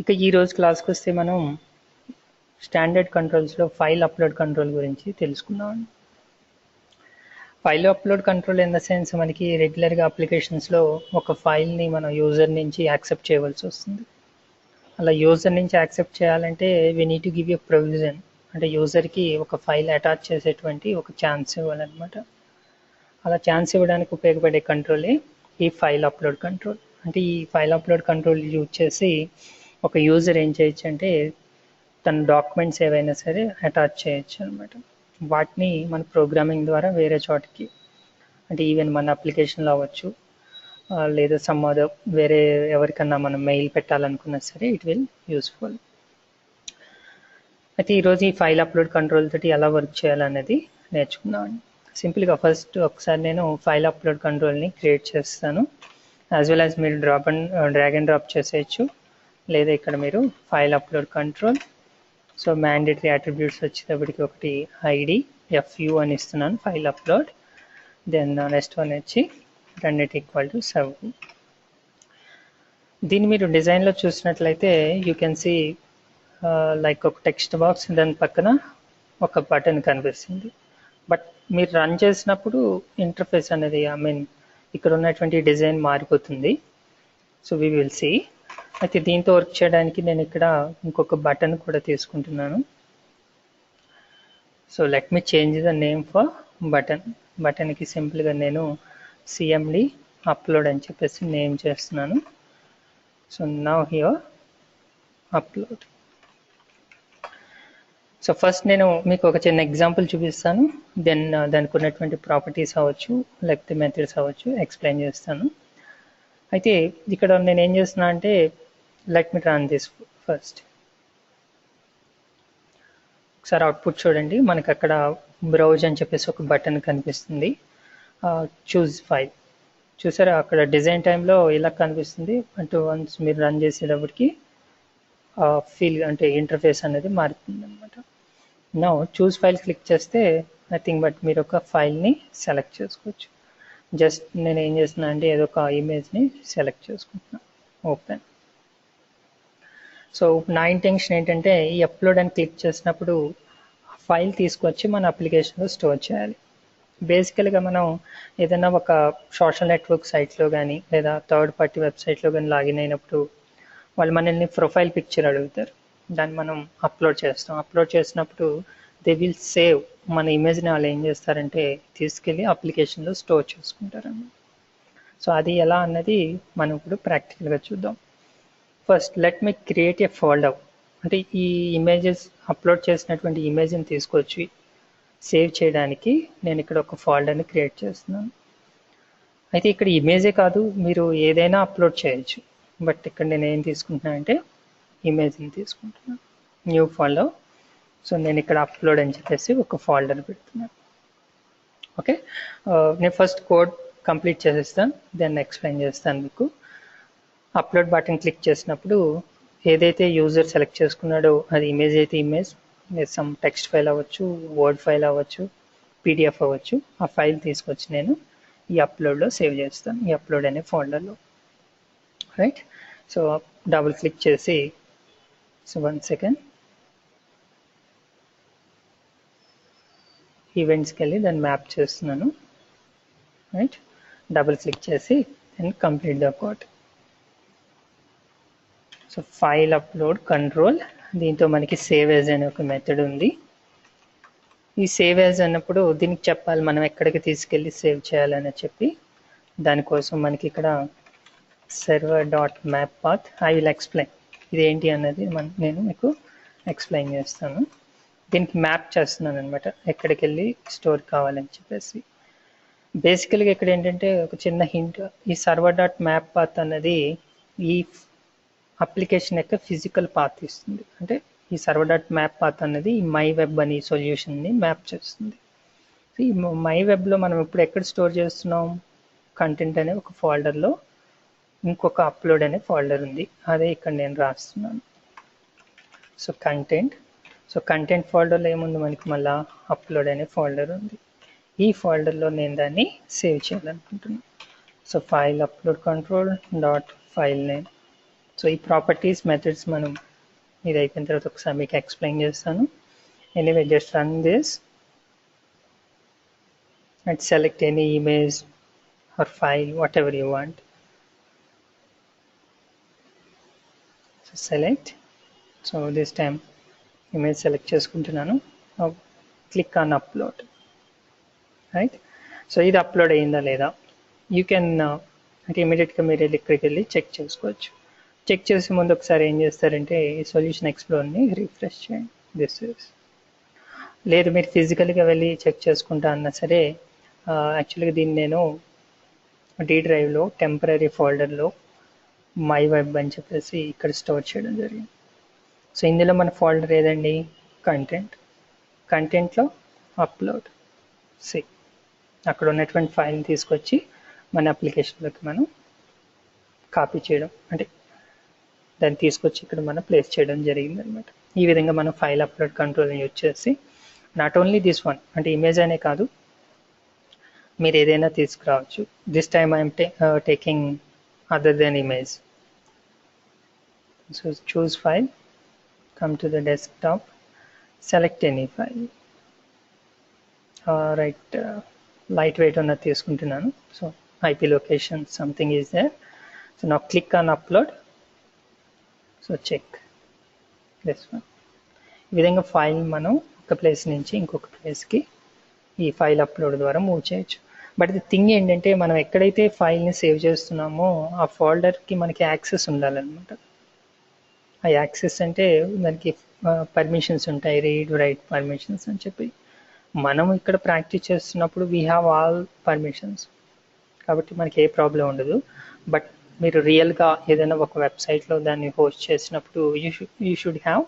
ఇక ఈ రోజు క్లాస్కి వస్తే మనం స్టాండర్డ్ కంట్రోల్స్లో ఫైల్ అప్లోడ్ కంట్రోల్ గురించి తెలుసుకుందాం. File upload control in the sense మనకి రెగ్యులర్గా అప్లికేషన్స్లో ఒక ఫైల్ని మనం యూజర్ నుంచి యాక్సెప్ట్ చేయవలసి వస్తుంది. అలా యూజర్ నుంచి యాక్సెప్ట్ చేయాలంటే we need to give a provision, అంటే యూజర్కి ఒక ఫైల్ అటాచ్ చేసేటువంటి ఒక ఛాన్స్ ఇవ్వాలన్నమాట. అలా ఛాన్స్ ఇవ్వడానికి ఉపయోగపడే కంట్రోలే ఈ ఫైల్ అప్లోడ్ కంట్రోల్. అంటే ఈ ఫైల్ అప్లోడ్ కంట్రోల్ యూజ్ చేసి ఒక యూజర్ ఏం చేయొచ్చు అంటే తన డాక్యుమెంట్స్ ఏవైనా సరే అటాచ్ చేయొచ్చు అనమాట. వాటిని మన ప్రోగ్రామింగ్ ద్వారా వేరే చోటికి, అంటే ఈవెన్ మన అప్లికేషన్లో అవ్వచ్చు, లేదా సమ్ అదర్ వేరే ఎవరికన్నా మనం మెయిల్ పెట్టాలనుకున్నా సరే ఇట్ విల్ యూస్ఫుల్. అయితే ఈరోజు ఈ ఫైల్ అప్లోడ్ కంట్రోల్ తోటి ఎలా వర్క్ చేయాలనేది నేర్చుకుందామండి. సింపుల్గా ఫస్ట్ ఒకసారి నేను ఫైల్ అప్లోడ్ కంట్రోల్ని క్రియేట్ చేస్తాను. యాజ్ వెల్ యాజ్ మీరు డ్రాగ్ అండ్ డ్రాప్ చేసేయచ్చు, లేదా ఇక్కడ మీరు file upload control, so mandatory attributes వచ్చేటప్పటికి ఒకటి ఐడి FU అని ఇస్తున్నాను, file upload. Then next one వచ్చి రెండిటి ఈక్వల్ టు 7. దీన్ని మీరు డిజైన్లో చూసినట్లయితే యూ కెన్ సీ లైక్ ఒక టెక్స్ట్ బాక్స్, దాని పక్కన ఒక బటన్ కనిపిస్తుంది. బట్ మీరు రన్ చేసినప్పుడు ఇంటర్ఫేస్ అనేది ఇక్కడ ఉన్నటువంటి డిజైన్ మారిపోతుంది. So we will see. అయితే దీంతో వర్క్ చేయడానికి నేను ఇక్కడ ఇంకొక బటన్ కూడా తీసుకుంటున్నాను. So let me change the name for button. బటన్కి సింపుల్గా నేను CMD అప్లోడ్ అని చెప్పేసి నేమ్ చేస్తున్నాను. So now here upload. So first నేను మీకు ఒక చిన్న ఎగ్జాంపుల్ చూపిస్తాను, దెన్ దానికి ఉన్నటువంటి ప్రాపర్టీస్ అవ్వచ్చు లేకపోతే మెథడ్స్ అవ్వచ్చు ఎక్స్ప్లెయిన్ చేస్తాను. అయితే ఇక్కడ నేను ఏం చేస్తున్నా అంటే let me run this first. ఒకసారి అవుట్పుట్ చూడండి, మనకు అక్కడ బ్రౌజ్ అని చెప్పేసి ఒక బటన్ కనిపిస్తుంది. చూజ్ ఫైల్ చూసారా, అక్కడ డిజైన్ టైంలో ఇలా కనిపిస్తుంది. అంటే వన్స్ మీరు రన్ చేసేటప్పటికి ఫీల్ అంటే ఇంటర్ఫేస్ అనేది మారుతుంది అనమాట. నా చూజ్ ఫైల్ క్లిక్ చేస్తే నథింగ్ బట్ మీరు ఒక ఫైల్ని సెలెక్ట్ చేసుకోవచ్చు. జస్ట్ నేను ఏం చేస్తున్నా అంటే ఏదో ఒక ఇమేజ్ని సెలెక్ట్ చేసుకుంటున్నాను, ఓపెన్. సో నా ఇంటెన్షన్ ఏంటంటే ఈ అప్లోడ్ అని క్లిక్ చేసినప్పుడు ఫైల్ తీసుకొచ్చి మన అప్లికేషన్లో స్టోర్ చేయాలి. బేసికల్గా మనం ఏదైనా ఒక సోషల్ నెట్వర్క్ సైట్లో కానీ లేదా థర్డ్ పార్టీ వెబ్సైట్లో కానీ లాగిన్ అయినప్పుడు వాళ్ళు మనల్ని ప్రొఫైల్ పిక్చర్ అడుగుతారు, దాన్ని మనం అప్లోడ్ చేస్తాం. అప్లోడ్ చేసినప్పుడు దే విల్ సేవ్ మన ఇమేజ్ని. వాళ్ళు ఏం చేస్తారంటే తీసుకెళ్ళి అప్లికేషన్లో స్టోర్ చేసుకుంటారన్నమాట. సో అది ఎలా అన్నది మనం ఇప్పుడు ప్రాక్టికల్గా చూద్దాం. First let me create a folder. అంటే ఈ ఇమేజెస్ అప్లోడ్ చేసినటువంటి ఇమేజ్ని తీసుకొచ్చి సేవ్ చేయడానికి నేను ఇక్కడ ఒక ఫోల్డర్ని క్రియేట్ చేస్తున్నాను. అయితే ఇక్కడ ఇమేజే కాదు, మీరు ఏదైనా అప్లోడ్ చేయొచ్చు. బట్ ఇక్కడ నేను ఏం తీసుకుంటున్నాను అంటే ఇమేజ్ని తీసుకుంటున్నాను, న్యూ ఫోల్డర్. సో నేను ఇక్కడ అప్లోడ్ అని చెప్పేసి ఒక ఫోల్డర్ పెడుతున్నాను. ఓకే, నేను ఫస్ట్ కోడ్ కంప్లీట్ చేసేస్తాను, దెన్ ఎక్స్ప్లెయిన్ చేస్తాను మీకు. అప్లోడ్ బటన్ క్లిక్ చేసినప్పుడు ఏదైతే యూజర్ సెలెక్ట్ చేసుకున్నాడో అది ఇమేజ్ అయితే ఇమేజ్, సమ్ టెక్స్ట్ ఫైల్ అవ్వచ్చు, వర్డ్ ఫైల్ అవ్వచ్చు, PDF అవ్వచ్చు, ఆ ఫైల్ తీసుకొచ్చి నేను ఈ అప్లోడ్లో సేవ్ చేస్తాను, ఈ అప్లోడ్ అనే ఫోల్డర్లో. రైట్, సో డబుల్ క్లిక్ చేసి, సో 1 సెకండ్, ఈవెంట్స్కి వెళ్ళి దాన్ని మ్యాప్ చేస్తున్నాను. రైట్, డబుల్ క్లిక్ చేసి and complete the code. So file upload control, దీంతో మనకి సేవ్ యాజ్ అనే ఒక మెథడ్ ఉంది. ఈ సేవ్ యాజ్ అన్నప్పుడు దీనికి చెప్పాలి మనం ఎక్కడికి తీసుకెళ్ళి సేవ్ చేయాలని చెప్పి. దానికోసం మనకి ఇక్కడ server.map path, I will explain ఇది ఏంటి అన్నది నేను మీకు ఎక్స్ప్లెయిన్ చేస్తాను. దీనికి మ్యాప్ చేస్తున్నాను అనమాట, ఎక్కడికి వెళ్ళి స్టోర్ కావాలని చెప్పేసి. బేసికల్గా ఇక్కడ ఏంటంటే ఒక చిన్న హింట్, ఈ server.map path అన్నది ఈ అప్లికేషన్ యొక్క ఫిజికల్ పాత్ ఇస్తుంది. అంటే ఈ server.map path అనేది ఈ మై వెబ్ అనే సొల్యూషన్ని మ్యాప్ చేస్తుంది. ఈ మై వెబ్లో మనం ఇప్పుడు ఎక్కడ స్టోర్ చేస్తున్నాం, కంటెంట్ అనే ఒక ఫోల్డర్లో ఇంకొక అప్లోడ్ అనే ఫోల్డర్ ఉంది, అదే ఇక్కడ నేను రాస్తున్నాను. సో కంటెంట్ ఫోల్డర్లో ఏముంది మనకి, మళ్ళీ అప్లోడ్ అనే ఫోల్డర్ ఉంది. ఈ ఫోల్డర్లో నేను దాన్ని సేవ్ చేయాలనుకుంటున్నాను. So file upload control dot file name, so ఈ ప్రాపర్టీస్ మెథడ్స్ మనం ఇది అయిపోయిన తర్వాత ఒకసారి మీకు ఎక్స్ప్లెయిన్ చేస్తాను. Anyway just run this and select any image or file whatever you want. So select, so this time image select చేసుకుంటున్నాను. Click on upload. Right, so ఇది అప్లోడ్ అయ్యిందా లేదా యూ కెన్ అంటే ఇమీడియట్గా మీరు ఇక్కడికి వెళ్ళి చెక్ చేసుకోవచ్చు. చెక్ చేసే ముందు ఒకసారి ఏం చేస్తారంటే సొల్యూషన్ ఎక్స్ప్లోర్ని రిఫ్రెష్ చేయండి. దిస్ ఇస్ లేదు మీరు ఫిజికల్గా వెళ్ళి చెక్ చేసుకుంటా అన్నా సరే, యాక్చువల్గా దీన్ని నేను డి డ్రైవ్లో టెంపరీ ఫోల్డర్లో మై వెబ్ అని చెప్పేసి ఇక్కడ స్టోర్ చేయడం జరిగింది. సో ఇందులో మన ఫోల్డర్ ఏదండి, కంటెంట్లో అప్లోడ్. అక్కడ ఉన్నటువంటి ఫైల్ తీసుకొచ్చి మన అప్లికేషన్లోకి మనం కాపీ చేయడం, అంటే దాన్ని తీసుకొచ్చి ఇక్కడ మనం ప్లేస్ చేయడం జరిగింది అనమాట. ఈ విధంగా మనం ఫైల్ అప్లోడ్ కంట్రోల్ని యూజ్ చేసి నాట్ ఓన్లీ దిస్ వన్, అంటే ఇమేజ్ అనే కాదు మీరు ఏదైనా తీసుకురావచ్చు. This time I'm taking other than image. So choose file, come to the desktop, select any file. Right, lightweight on తీసుకుంటున్నాను. So IP location something is there. So now click on upload. So check this one. ఈ విధంగా file మనం ఒక place నుంచి ఇంకొక ప్లేస్కి ఈ file upload ద్వారా మూవ్ చేయొచ్చు. బట్ ది థింగ్ ఏంటంటే మనం ఎక్కడైతే ఫైల్ని సేవ్ చేస్తున్నామో ఆ ఫోల్డర్కి మనకి యాక్సెస్ ఉండాలన్నమాట. ఆ యాక్సెస్ అంటే దానికి పర్మిషన్స్ ఉంటాయి, రీడ్ రైట్ పర్మిషన్స్ అని చెప్పి. మనం ఇక్కడ ప్రాక్టీస్ చేస్తున్నప్పుడు వీ హ్యావ్ ఆల్ పర్మిషన్స్, కాబట్టి మనకి ఏ ప్రాబ్లం ఉండదు. బట్ మీరు రియల్గా ఏదైనా ఒక వెబ్సైట్లో దాన్ని హోస్ట్ చేసినప్పుడు యూ షుడ్ హ్యావ్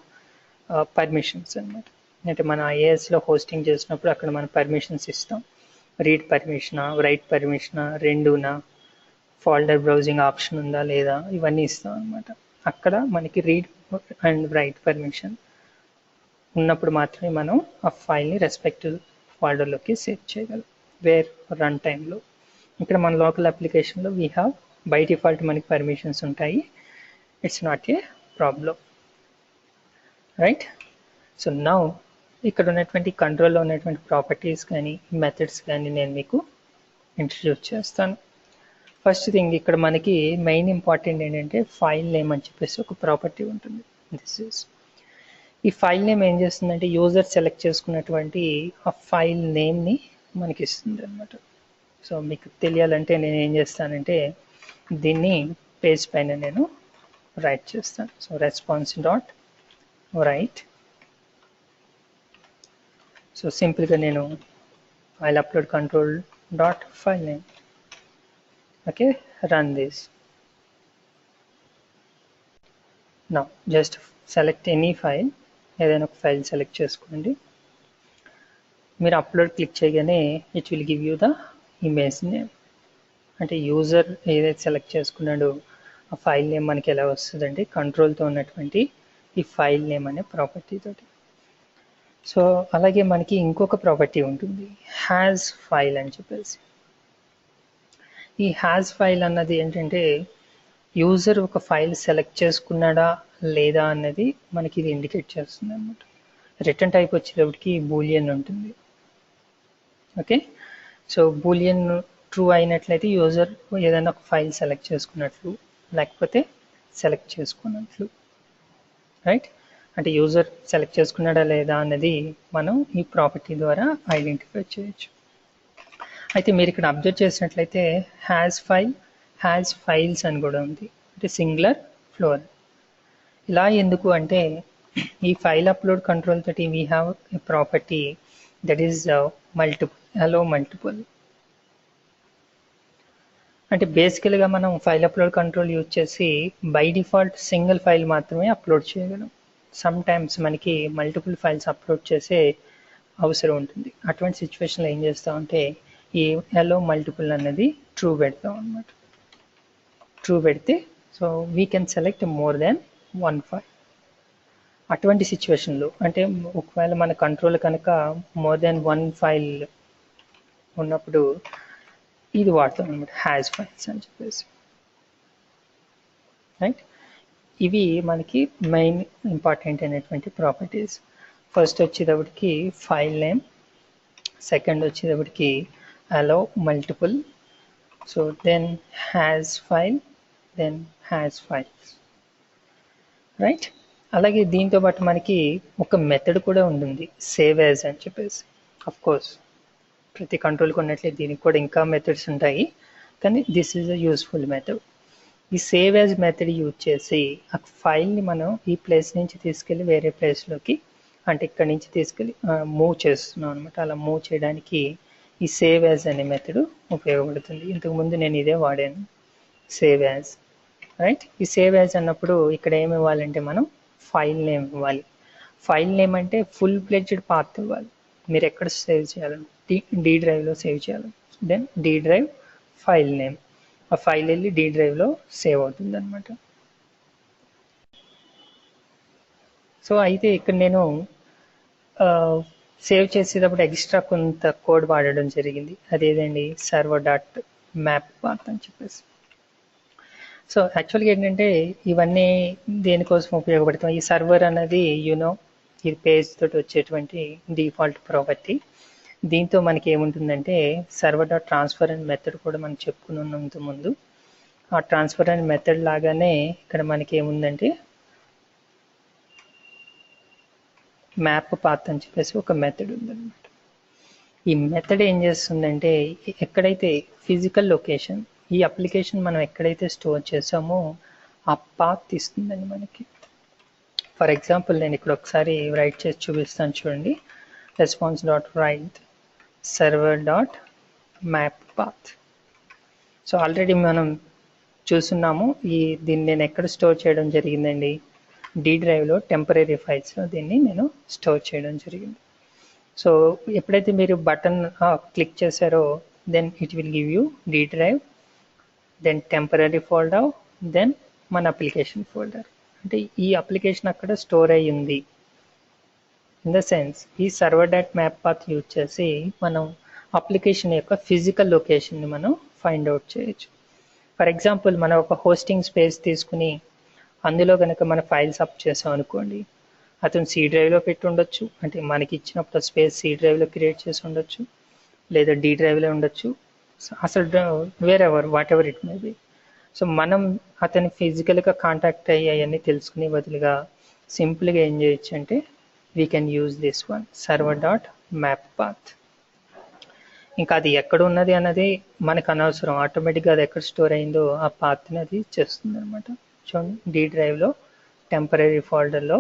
పర్మిషన్స్ అనమాట. అంటే మన ఐఏఎస్లో హోస్టింగ్ చేసినప్పుడు అక్కడ మనం పర్మిషన్స్ ఇస్తాం. రీడ్ పర్మిషనా, రైట్ పర్మిషనా, రెండునా, ఫోల్డర్ బ్రౌజింగ్ ఆప్షన్ ఉందా లేదా, ఇవన్నీ ఇస్తాం అనమాట. అక్కడ మనకి రీడ్ అండ్ రైట్ పర్మిషన్ ఉన్నప్పుడు మాత్రమే మనం ఆ ఫైల్ని రెస్పెక్టివ్ ఫోల్డర్లోకి సేవ్ చేయగలం వేర్ రన్ టైంలో. ఇక్కడ మన లోకల్ అప్లికేషన్లో వీ హ్యావ్ బై డిఫాల్ట్ మనకి పర్మిషన్స్ ఉంటాయి. It's not a problem, right. So now ఇక్కడ ఉన్నటువంటి కంట్రోల్లో ఉన్నటువంటి ప్రాపర్టీస్ కానీ మెథడ్స్ కానీ నేను మీకు ఇంట్రడ్యూస్ చేస్తాను. ఫస్ట్ థింగ్ ఇక్కడ మనకి మెయిన్ ఇంపార్టెంట్ ఏంటంటే ఫైల్ నేమ్ అని చెప్పేసి ఒక ప్రాపర్టీ ఉంటుంది. దిస్ ఈస్ ఈ ఫైల్ నేమ్ ఏం చేస్తుందంటే యూజర్ సెలెక్ట్ చేసుకున్నటువంటి ఆ ఫైల్ నేమ్ని మనకి ఇస్తుంది అనమాట. సో మీకు తెలియాలంటే నేను ఏం చేస్తానంటే దీన్ని పేజ్ పైన నేను రైట్ చేస్తాను. So response dot right. So సింపుల్గా నేను file upload control dot file name. Okay, run this. Now just select any file, ఏదైనా ఒక ఫైల్ సెలెక్ట్ చేసుకోండి. మీరు అప్లోడ్ క్లిక్ చేయగానే it will give you the image name. అంటే user ఏదైతే select చేసుకున్నాడో ఆ ఫైల్ నేమ్ మనకి ఎలా వస్తుందంటే కంట్రోల్తో ఉన్నటువంటి ఈ ఫైల్ నేమ్ అనే ప్రాపర్టీ తోటి. సో అలాగే మనకి ఇంకొక ప్రాపర్టీ ఉంటుంది, హ్యాస్ ఫైల్ అని చెప్పేసి. ఈ హ్యాస్ ఫైల్ అన్నది ఏంటంటే యూజర్ ఒక ఫైల్ సెలెక్ట్ చేసుకున్నాడా లేదా అన్నది మనకి ఇది ఇండికేట్ చేస్తుంది అనమాట. రిటర్న్ టైప్ వచ్చేటప్పటికి బూలియన్ ఉంటుంది. ఓకే, సో బూలియన్ ట్రూ అయినట్లయితే యూజర్ ఏదైనా ఒక ఫైల్ సెలెక్ట్ చేసుకున్నట్లు, లేకపోతే సెలెక్ట్ చేసుకున్నట్లు, రైట్. అంటే యూజర్ సెలెక్ట్ చేసుకున్నాడా లేదా అన్నది మనం ఈ ప్రాపర్టీ ద్వారా ఐడెంటిఫై చేయొచ్చు. అయితే మీరు ఇక్కడ అబ్జర్వ్ చేసినట్లయితే హ్యాస్ ఫైల్, హ్యాస్ ఫైల్స్ అని కూడా ఉంది, అంటే సింగులర్ ఫ్లోరల్. ఇలా ఎందుకు అంటే ఈ ఫైల్ అప్లోడ్ కంట్రోల్ తోటి we have a property that is multiple, allow multiple. అంటే బేసికల్గా మనం ఫైల్ అప్లోడ్ కంట్రోల్ యూజ్ చేసి బై డిఫాల్ట్ సింగిల్ ఫైల్ మాత్రమే అప్లోడ్ చేయగలం. సమ్ టైమ్స్ మనకి మల్టిపుల్ ఫైల్స్ అప్లోడ్ చేసే అవసరం ఉంటుంది. అటువంటి సిచ్యువేషన్లో ఏం చేస్తామంటే ఈ అలో మల్టిపుల్ అనేది ట్రూ పెడతాం అనమాట. ట్రూ పెడితే so we can select more than one file. అటువంటి సిచ్యువేషన్లో అంటే ఒకవేళ మన కంట్రోల్ కనుక మోర్ దాన్ వన్ ఫైల్ ఉన్నప్పుడు ఇది వాడతాం అనమాట, హ్యాస్ ఫైల్స్ అని చెప్పేసి, రైట్. ఇవి మనకి మెయిన్ ఇంపార్టెంట్ అయినటువంటి ప్రాపర్టీస్. ఫస్ట్ వచ్చేటప్పటికి ఫైల్ నేమ్, సెకండ్ వచ్చేటప్పటికి allow multiple, so then has file, then has files, right. అలాగే దీంతో పాటు మనకి ఒక మెథడ్ కూడా ఉంటుంది, సేవ్ యాజ్ అని చెప్పేసి. అఫ్ కోర్స్ ప్రతి కంట్రోల్కి ఉన్నట్లే దీనికి కూడా ఇంకా మెథడ్స్ ఉంటాయి, కానీ this is a useful method. ఈ సేవ్ యాజ్ మెథడ్ యూజ్ చేసి ఆ ఫైల్ని మనం ఈ ప్లేస్ నుంచి తీసుకెళ్ళి వేరే ప్లేస్లోకి, అంటే ఇక్కడ నుంచి తీసుకెళ్ళి మూవ్ చేస్తున్నాం అనమాట. అలా మూవ్ చేయడానికి ఈ సేవ్ యాజ్ అనే మెథడ్ ఉపయోగపడుతుంది. ఇంతకుముందు నేను ఇదే వాడాను, సేవ్ యాజ్, రైట్. ఈ సేవ్ యాజ్ అన్నప్పుడు ఇక్కడ ఏమి ఇవ్వాలంటే మనం ఫైల్ నేమ్ ఇవ్వాలి. ఫైల్ నేమ్ అంటే ఫుల్ ఫ్లెడ్జ్డ్ పాత్ ఇవ్వాలి. మీరు ఎక్కడ సేవ్ చేయాలని, డి డ్రైవ్లో సేవ్ చేయాలి, then D drive file name, ఆ ఫైల్ వెళ్ళి డి డ్రైవ్లో సేవ్ అవుతుంది అనమాట. సో అయితే ఇక్కడ నేను సేవ్ చేసేటప్పుడు ఎక్స్ట్రా కొంత కోడ్ వాడడం జరిగింది, అదేదండి సర్వర్ డాట్ మ్యాప్ పాత్ అని చెప్పేసి. సో యాక్చువల్గా ఏంటంటే ఇవన్నీ దేనికోసం ఉపయోగపడుతుంది, ఈ సర్వర్ అనేది ఇది పేజ్ తోటి వచ్చేటువంటి డిఫాల్ట్ ప్రాపర్టీ. దీంతో మనకి ఏముంటుందంటే server dot transfer and method కూడా మనం చెప్పుకున్నంత ముందు, ఆ ట్రాన్స్ఫర్ అండ్ మెథడ్ లాగానే ఇక్కడ మనకి ఏముందంటే మ్యాప్ పాత్ అని చెప్పేసి ఒక మెథడ్ ఉందన్నమాట. ఈ మెథడ్ ఏం చేస్తుందంటే ఎక్కడైతే ఫిజికల్ లొకేషన్, ఈ అప్లికేషన్ మనం ఎక్కడైతే స్టోర్ చేసామో ఆ పాత్ ఇస్తుందండి మనకి. ఫర్ ఎగ్జాంపుల్ నేను ఇక్కడ ఒకసారి రైట్ చేసి చూపిస్తాను చూడండి, response dot right server dot map path. So already మనం చూస్తున్నాము, దీన్ని నేను ఎక్కడ స్టోర్ చేయడం జరిగిందండి, డి డ్రైవ్లో టెంపరీ ఫైల్స్లో దీన్ని నేను స్టోర్ చేయడం జరిగింది. సో ఎప్పుడైతే మీరు బటన్ క్లిక్ చేశారో then it will give you D drive, then temporary folder, then మన అప్లికేషన్ ఫోల్డర్. అంటే ఈ అప్లికేషన్ అక్కడ స్టోర్ అయ్యి ఉంది. ఇన్ ద సెన్స్ ఈ server dot map path use చేసి మనం అప్లికేషన్ యొక్క ఫిజికల్ లొకేషన్ని మనం ఫైండ్ అవుట్ చేయొచ్చు. ఫర్ ఎగ్జాంపుల్ మనం ఒక హోస్టింగ్ స్పేస్ తీసుకుని అందులో కనుక మన ఫైల్స్ అప్ చేసాం అనుకోండి, అతను సి డ్రైవ్లో పెట్టి ఉండొచ్చు, అంటే మనకి ఇచ్చినప్పుడు స్పేస్ సి డ్రైవ్లో క్రియేట్ చేసి ఉండొచ్చు, లేదా డి డ్రైవ్లో ఉండొచ్చు, అసలు wherever what ever it may B. So మనం అతని ఫిజికల్గా కాంటాక్ట్ అయ్యి అవన్నీ తెలుసుకునే బదులుగా సింపుల్గా ఏం చేయొచ్చు అంటే we can use this one server dot map path. ఇంకా అది ఎక్కడ ఉన్నది అన్నది మనకు అనవసరం, ఆటోమేటిక్గా అది ఎక్కడ స్టోర్ అయిందో ఆ పాత్ని అది చేస్తుంది అనమాట. చూడండి డి డ్రైవ్లో టెంపరీ ఫోల్డర్లో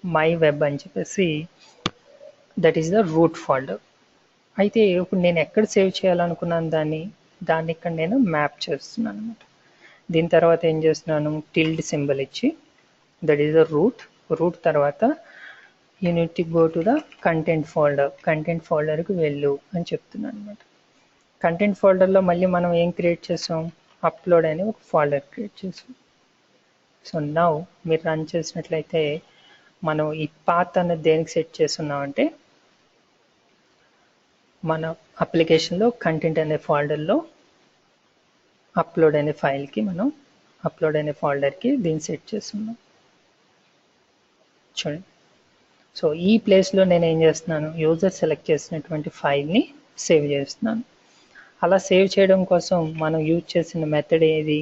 మై వెబ్ అని చెప్పేసి that is the route folder. అయితే ఇప్పుడు నేను ఎక్కడ సేవ్ చేయాలనుకున్నాను దాన్ని ఇక్కడ నేను మ్యాప్ చేస్తున్నాను అనమాట. దీని తర్వాత ఏం చేస్తున్నాను, టిల్డ్ సింబల్ ఇచ్చి దట్ ఈస్ ద రూట్ తర్వాత you need to go to the content ఫోల్డర్కి వెళ్ళు అని చెప్తున్నాను అనమాట. కంటెంట్ ఫోల్డర్లో మళ్ళీ మనం ఏం క్రియేట్ చేసాం, అప్లోడ్ అని ఒక ఫోల్డర్ క్రియేట్ చేసాం. సో నౌ మీరు రన్ చేసినట్లయితే మనం ఈ పాత్ అనేది దేనికి సెట్ చేస్తున్నామంటే మన అప్లికేషన్లో కంటెంట్ అనే ఫోల్డర్లో అప్లోడ్ అనే ఫైల్కి మనం అప్లోడ్ అనే ఫోల్డర్కి దీన్ని సెట్ చేస్తున్నాం చూడండి. సో ఈ ప్లేస్లో నేను ఏం చేస్తున్నాను, యూజర్ సెలెక్ట్ చేసినటువంటి ఫైల్ని సేవ్ చేస్తున్నాను. అలా సేవ్ చేయడం కోసం మనం యూజ్ చేసిన మెథడ్ ఏది,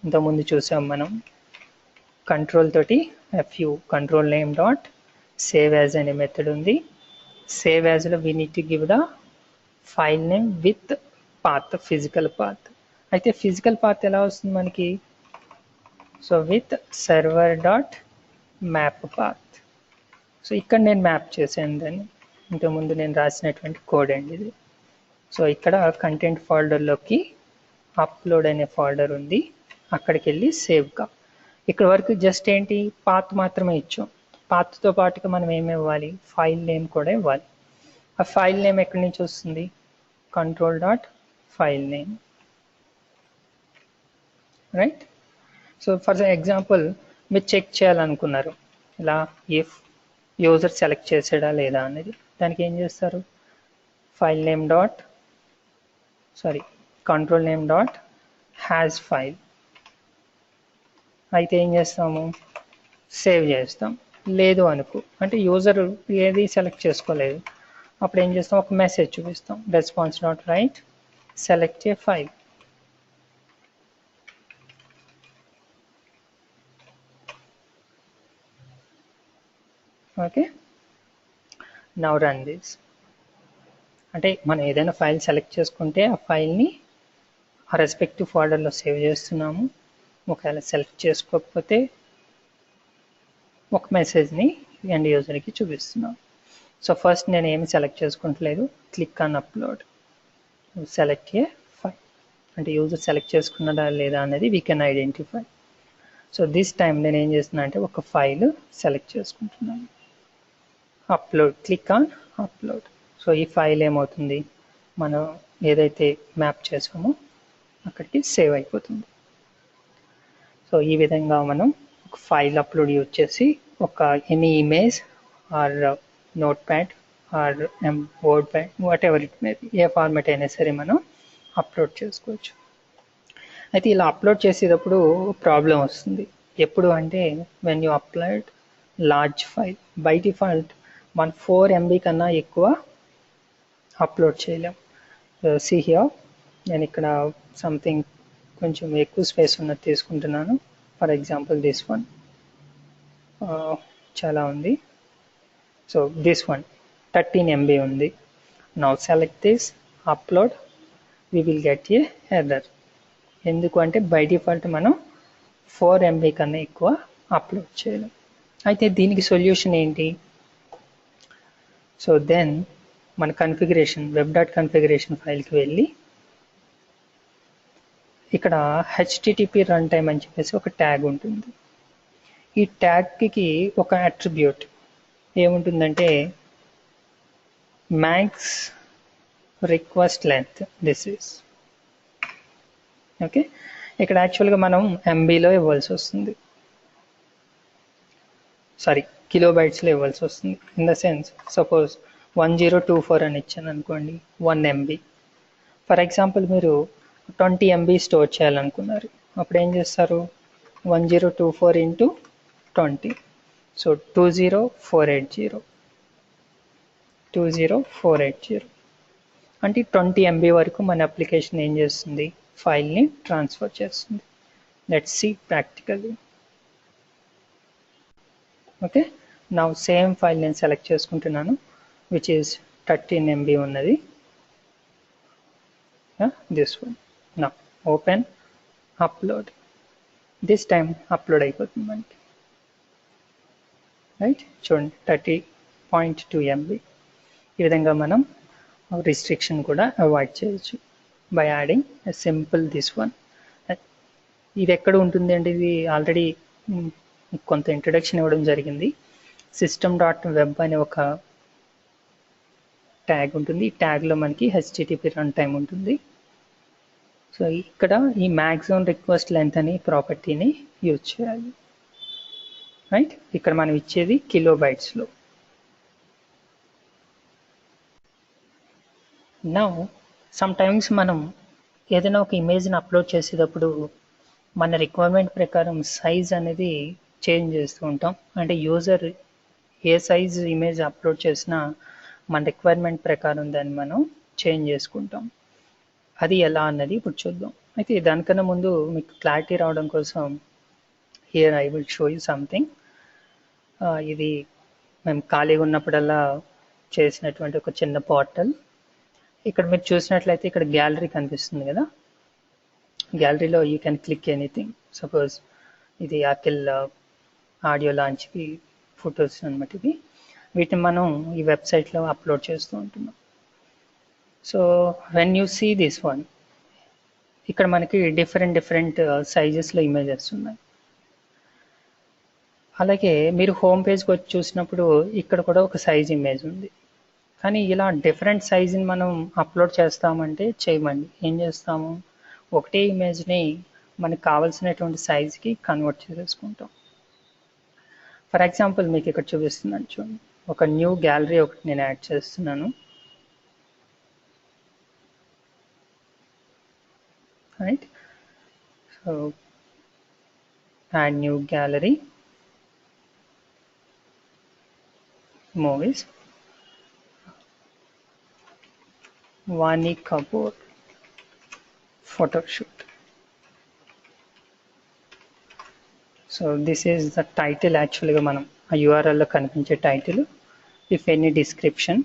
ఇంతకుముందు చూసాం మనం కంట్రోల్ తోటి FU control name dot save as అనే మెథడ్ ఉంది. సేవ్ యాజ్లో we need to give the file name with path, physical path. అయితే ఫిజికల్ పాత్ ఎలా వస్తుంది మనకి, so with server dot map path. So ఇక్కడ నేను మ్యాప్ చేశాను దాన్ని, ఇంతకుముందు నేను రాసినటువంటి కోడ్ అండి ఇది. సో ఇక్కడ కంటెంట్ ఫోల్డర్లోకి అప్లోడ్ అనే ఫోల్డర్ ఉంది, అక్కడికి వెళ్ళి సేవ్ కా. ఇక్కడ వరకు జస్ట్ ఏంటి పాత్ మాత్రమే ఇచ్చాం, పాత్తో పాటుగా మనం ఏమి ఇవ్వాలి, ఫైల్ నేమ్ కూడా ఇవ్వాలి. ఆ ఫైల్ నేమ్ ఎక్కడి నుంచి వస్తుంది, control dot file name, right. So for example మీరు చెక్ చేయాలనుకున్నారు ఇలా ఇఫ్ యూజర్ సెలెక్ట్ చేసాడా లేదా అనేది, దానికి ఏం చేస్తారు, file name dot control name dot has file అయితే ఏం చేస్తాము, సేవ్ చేస్తాం. లేదు అనుకో అంటే యూజర్ ఏది సెలెక్ట్ చేసుకోలేదు, అప్పుడు ఏం చేస్తాం, ఒక మెసేజ్ చూపిస్తాం, response not right, select a file. Okay, now run this. అంటే మనం ఏదైనా ఫైల్ సెలెక్ట్ చేసుకుంటే ఆ ఫైల్ని ఆ రెస్పెక్టివ్ ఫోల్డర్లో సేవ్ చేస్తున్నాము. ఒకవేళ సెలెక్ట్ చేసుకోకపోతే ఒక మెసేజ్ని ఎండ్ యూజర్కి చూపిస్తున్నాం. సో ఫస్ట్ నేను ఏమి సెలెక్ట్ చేసుకుంటలేదు, click on upload, select a file. అంటే యూజర్ సెలెక్ట్ చేసుకున్నదా లేదా అనేది we can identify. So this time నేను ఏం చేస్తున్నా అంటే ఒక ఫైల్ సెలెక్ట్ చేసుకుంటున్నాను, upload, click on upload. So ఈ ఫైల్ ఏమవుతుంది, మనం ఏదైతే మ్యాప్ చేసామో అక్కడికి సేవ్ అయిపోతుంది. సో ఈ విధంగా మనం ఒక ఫైల్ అప్లోడ్ యూజ్ చేసి ఒక any image or notepad or WordPad whatever it may be, ఏ ఫార్మాట్ అయినా సరే మనం అప్లోడ్ చేసుకోవచ్చు. అయితే ఇలా అప్లోడ్ చేసేటప్పుడు ప్రాబ్లం వస్తుంది. ఎప్పుడు అంటే when you upload large file, by default మన 4 MB కన్నా ఎక్కువ అప్లోడ్ చేయలేం. సీ హియర్, నేను ఇక్కడ సంథింగ్ కొంచెం ఎక్కువ స్పేస్ ఉన్నది తీసుకుంటున్నాను. ఫర్ ఎగ్జాంపుల్ దిస్ వన్ చాలా ఉంది. సో దిస్ వన్ 13 MB ఉంది. Now select this, upload, we will get a error. ఎందుకు అంటే బై డిఫాల్ట్ మనం 4 MB కన్నా ఎక్కువ అప్లోడ్ చేయలేం. అయితే దీనికి సొల్యూషన్ ఏంటి? సో దెన్ మన కన్ఫిగరేషన్, వెబ్ డాట్ కన్ఫిగరేషన్ ఫైల్కి వెళ్ళి ఇక్కడ హెచ్టిటిపి రన్ టైమ్ అని చెప్పేసి ఒక ట్యాగ్ ఉంటుంది. ఈ ట్యాగ్కి ఒక అట్రిబ్యూట్ ఏముంటుందంటే max request length, this is okay. ఇక్కడ యాక్చువల్గా మనం ఎంబీలో ఇవ్వాల్సి వస్తుంది, సారీ కిలోబైట్స్లో ఇవ్వాల్సి వస్తుంది. ఇన్ ద సెన్స్ సపోజ్ 1024 అని ఇచ్చాను అనుకోండి, 1 MB. ఫర్ ఎగ్జాంపుల్ మీరు 20 MB స్టోర్ చేయాలనుకున్నారు, అప్పుడు ఏం చేస్తారు, 1024 ఇంటూ 20, సో 20480 అంటే 20 MB వరకు మన అప్లికేషన్ ఏం చేస్తుంది, ఫైల్ని ట్రాన్స్ఫర్ చేస్తుంది. Let's see practically. ఓకే, నా సేమ్ ఫైల్ నేను సెలెక్ట్ చేసుకుంటున్నాను విచ్ ఈస్ 13 MB ఉన్నది. దిస్ వన్, నా open, upload. This time upload అయిపోతుంది మనకి, రైట్. చూడండి 30.2 MB. ఈ విధంగా మనం రిస్ట్రిక్షన్ కూడా అవాయిడ్ చేయొచ్చు by adding a simple this one. ఇది ఎక్కడ ఉంటుంది అంటే ఇది ఆల్రెడీ కొంత ఇంట్రడక్షన్ ఇవ్వడం జరిగింది. system.web అనే ఒక ట్యాగ్ ఉంటుంది. ఈ ట్యాగ్లో మనకి హెచ్టిటిపి రన్ టైమ్ ఉంటుంది. సో ఇక్కడ ఈ మ్యాక్సిమం రిక్వెస్ట్ లెంత్ అనే ప్రాపర్టీని యూజ్ చేయాలి, రైట్. ఇక్కడ మనం ఇచ్చేది కిలోబైట్స్లో. నౌ సమ్టైమ్స్ మనం ఏదైనా ఒక ఇమేజ్ని అప్లోడ్ చేసేటప్పుడు మన రిక్వైర్మెంట్ ప్రకారం సైజ్ అనేది చేంజ్ చేస్తూ ఉంటాం. అంటే యూజర్ ఏ సైజ్ ఇమేజ్ అప్లోడ్ చేసినా మన రిక్వైర్మెంట్ ప్రకారం దాన్ని మనం చేంజ్ చేసుకుంటాం. అది ఎలా అన్నది ఇప్పుడు చూద్దాం. అయితే దానికన్నా ముందు మీకు క్లారిటీ రావడం కోసం here I will show you something. ఇది మేము ఖాళీగా ఉన్నప్పుడల్లా చేసినటువంటి ఒక చిన్న పోర్టల్. ఇక్కడ మీరు చూసినట్లయితే ఇక్కడ గ్యాలరీ కనిపిస్తుంది కదా, గ్యాలరీలో you can click anything. Suppose ఇది యాపిల్ ఆడియో లాంచ్కి ఫొటోస్ అనమాట ఇవి. వీటిని మనం ఈ వెబ్సైట్లో అప్లోడ్ చేస్తూ ఉంటున్నాం. So when you see this one, ఇక్కడ మనకి డిఫరెంట్ సైజెస్లో ఇమేజెస్ ఉన్నాయి. అలాగే మీరు హోమ్ పేజ్కి వచ్చి చూసినప్పుడు ఇక్కడ కూడా ఒక సైజ్ ఇమేజ్ ఉంది. కానీ ఇలా డిఫరెంట్ సైజుని మనం అప్లోడ్ చేస్తామంటే చేయమండి. ఏం చేస్తాము, ఒకటే ఇమేజ్ని మనకు కావాల్సినటువంటి సైజ్కి కన్వర్ట్ చేసేసుకుంటాం. ఫర్ ఎగ్జాంపుల్ మీకు ఇక్కడ చూపిస్తున్నాను చూడండి, ఒక న్యూ గ్యాలరీ ఒకటి నేను యాడ్ చేస్తున్నాను, right. So add new gallery, movies, Vani Kapoor photo shoot. So this is the title actually మనం ఆ URL లో కనిపించే title. If any description.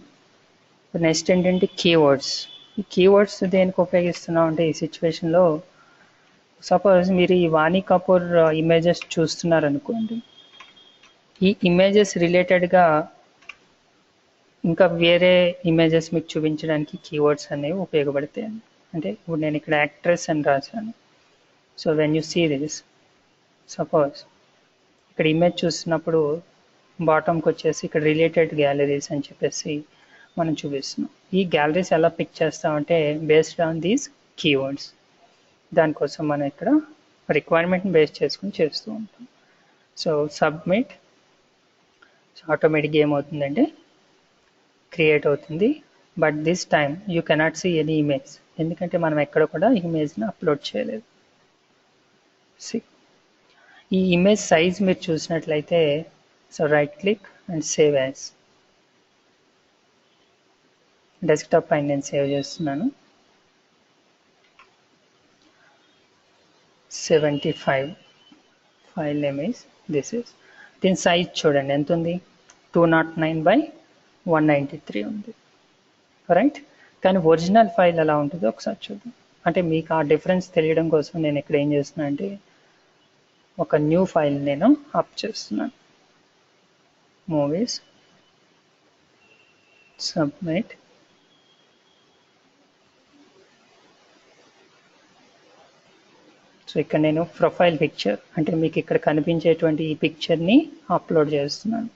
Next ఏంటంటే కీవర్డ్స్. ఈ కీవర్డ్స్ దేనికి ఉపయోగిస్తున్నాం అంటే ఈ సిచ్యువేషన్లో సపోజ్ మీరు ఈ వాణి కపూర్ ఇమేజెస్ చూస్తున్నారనుకోండి, ఈ ఇమేజెస్ రిలేటెడ్గా ఇంకా వేరే ఇమేజెస్ మీకు చూపించడానికి కీవర్డ్స్ అనేవి ఉపయోగపడతాయి. అంటే ఇప్పుడు నేను ఇక్కడ యాక్ట్రెస్ అని రాశాను. So when you see this, suppose ఇక్కడ ఇమేజ్ చూస్తున్నప్పుడు బాటంకి వచ్చేసి ఇక్కడ రిలేటెడ్ గ్యాలరీస్ అని చెప్పేసి మనం చూపిస్తున్నాం. ఈ గ్యాలరీస్ ఎలా పిక్ చేస్తామంటే బేస్డ్ ఆన్ దీస్ కీవర్డ్స్. దానికోసం మనం ఇక్కడ రిక్వైర్మెంట్ని బేస్ చేసుకుని చేస్తూ ఉంటాం. So submit. సో ఆటోమేటిక్గా ఏమవుతుందంటే క్రియేట్ అవుతుంది. But this time you cannot see any image, ఎందుకంటే మనం ఎక్కడ కూడా ఇమేజ్ని అప్లోడ్ చేయలేదు. సి ఈ ఇమేజ్ సైజ్ మీరు చూసినట్లయితే, so right click and save as. Desktop పైన నేను సేవ్ చేస్తున్నాను. 75 file name is this is. దీని సైజ్ చూడండి ఎంత ఉంది, 209/193 ఉంది, రైట్. కానీ ఒరిజినల్ ఫైల్ ఎలా ఉంటుందో ఒకసారి చూద్దాం. అంటే మీకు ఆ డిఫరెన్స్ తెలియడం కోసం నేను ఇక్కడ ఏం చేస్తున్నా అంటే ఒక న్యూ ఫైల్ నేను అప్ చేస్తున్నాను. Movies, submit. సో ఇక్కడ నేను ప్రొఫైల్ పిక్చర్ అంటే మీకు ఇక్కడ కనిపించేటువంటి ఈ పిక్చర్ని అప్లోడ్ చేస్తున్నాను.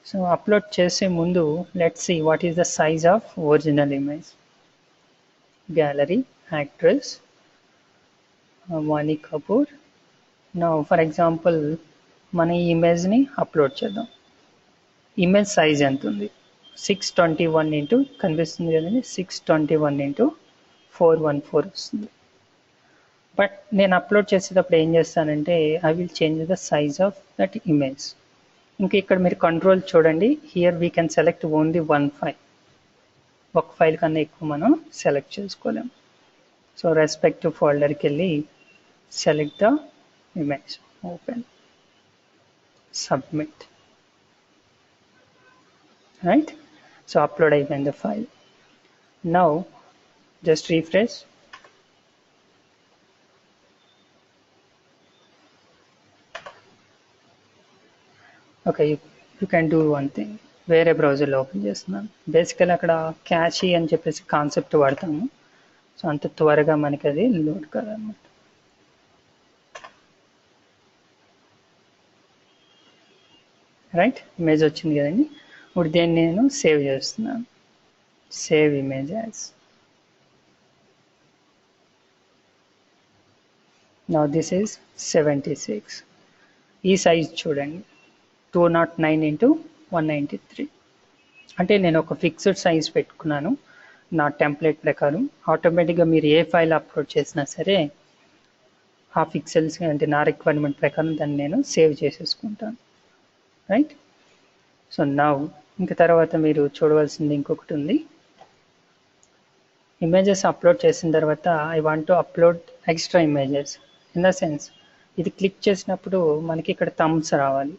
సో అప్లోడ్ చేసే ముందు let's see what is the size of original image. Gallery, actress, Vaani Kapoor. నా ఫర్ ఎగ్జాంపుల్ మన ఈ ఇమేజ్ని అప్లోడ్ చేద్దాం. ఇమేజ్ సైజ్ ఎంత ఉంది, 621 కనిపిస్తుంది కదండి, 621 × 414 వస్తుంది. బట్ నేను అప్లోడ్ చేసేటప్పుడు ఏం చేస్తానంటే I will change the size of that image. ఇంకా ఇక్కడ మీరు కంట్రోల్ చూడండి, here we can select only 1 file. ఒక ఫైల్ కన్నా ఎక్కువ మనం సెలెక్ట్ చేసుకోలేము. సో రెస్పెక్టివ్ ఫోల్డర్కి వెళ్ళి select the image, open, submit. Right. So upload అయిపోయింది file. Now just refresh. Okay, you can do one thing. వేరే బ్రౌజర్లో ఓపెన్ చేస్తున్నాను. బేసికల్ అక్కడ క్యాషీ అని చెప్పేసి కాన్సెప్ట్ వాడతాము. సో అంత త్వరగా మనకి అది లోడ్ కాదనమాట. రైట్, ఇమేజ్ వచ్చింది కదండి. ఇప్పుడు దీన్ని నేను సేవ్ చేస్తున్నాను. Save image as. Now this is 76. ఈ సైజ్ చూడండి, 209 × 193. అంటే నేను ఒక ఫిక్స్డ్ సైజ్ పెట్టుకున్నాను నా టెంప్లెట్ ప్రకారం. ఆటోమేటిక్గా మీరు ఏ ఫైల్ అప్లోడ్ చేసినా సరే ఆ పిక్సెల్స్ అంటే నా రిక్వైర్మెంట్ ప్రకారం దాన్ని నేను సేవ్ చేసేసుకుంటాను. రైట్. సో నౌ ఇంకా తర్వాత మీరు చూడవలసింది ఇంకొకటి ఉంది. ఇమేజెస్ అప్లోడ్ చేసిన తర్వాత I want to upload extra images. In the sense ఇది క్లిక్ చేసినప్పుడు మనకి ఇక్కడ థంబ్స్ రావాలి.